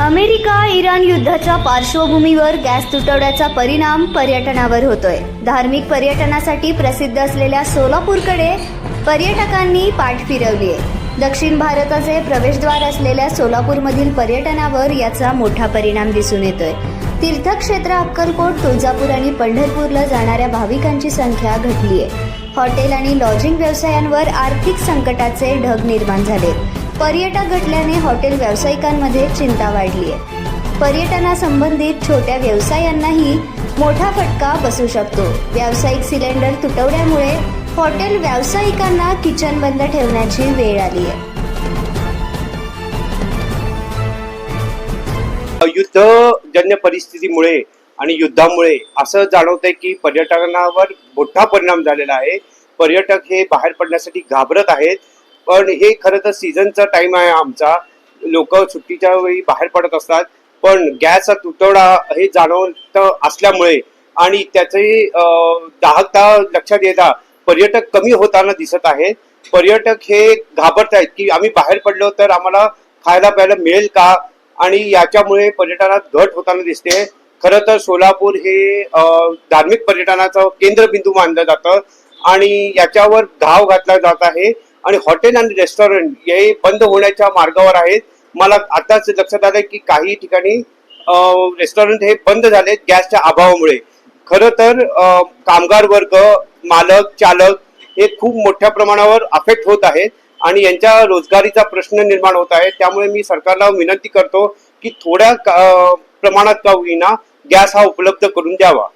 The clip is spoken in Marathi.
अमेरिका इराण युद्धाच्या पार्श्वभूमीवर गॅस तुटवड्याचा परिणाम पर्यटनावर होतोय। धार्मिक पर्यटनासाठी प्रसिद्ध असलेल्या सोलापूरकडे पर्यटकांनी पाठ फिरवली आहे। दक्षिण भारताचे प्रवेशद्वार असलेल्या सोलापूरमधील पर्यटनावर याचा मोठा परिणाम दिसून येतोय। तीर्थक्षेत्र अक्कलकोट, तुळजापूर आणि पंढरपूरला जाणाऱ्या भाविकांची संख्या घटली आहे। हॉटेल आणि लॉजिंग व्यवसायांवर आर्थिक संकटाचे ढग निर्माण झाले। पर्यटक घटल्याने हॉटेल व्यावसायिकांमध्ये चिंता वाढली आहे। पर्यटनासंबंधित छोट्या व्यवसायांनाही मोठा फटका बसू शकतो। व्यावसायिक सिलेंडर तुटवड्यामुळे हॉटेल व्यावसायिकांना किचन बंद ठेवण्याची वेळ आली आहे। युद्धजन्य परिस्थितीमुळे आणि युद्धामुळे असं जाणवतंय की पर्यटकांवर मोठा परिणाम झालेला आहे। पर्यटक हे बाहेर पडण्यासाठी घाबरत आहेत, पण हे खरं तर सीझनचा टाइम आहे आमचा। लोक सुट्टीच्या वेळी बाहेर पडत असतात, पण गॅसचा तुटवडा हे जाणवत असल्यामुळे आणि त्याची दाहकता लक्षात येता पर्यटक कमी होताना दिसत आहेत। पर्यटक हे घाबरत आहेत की आम्ही बाहेर पडलो तर आम्हाला खायला प्यायला मिळेल का, आणि याच्यामुळे पर्यटनात घट होताना दिसते। खरं तर सोलापूर हे धार्मिक पर्यटनाचं केंद्रबिंदू मानलं जातं आणि याच्यावर घाव घातला जात आहे आणि हॉटेल आणि रेस्टॉरंट हे बंद होण्याच्या मार्गावर आहेत। मला आताच लक्षात आलं की काही ठिकाणी रेस्टॉरंट हे बंद झालेत गॅसच्या अभावामुळे। खरं तर कामगार वर्ग, मालक, चालक हे खूप मोठ्या प्रमाणावर अफेक्ट होत आहेत आणि यांच्या रोजगारीचा प्रश्न निर्माण होत आहे। त्यामुळे मी सरकारला विनंती करतो की थोड्या प्रमाणात का होईना गॅस हा उपलब्ध करून द्यावा।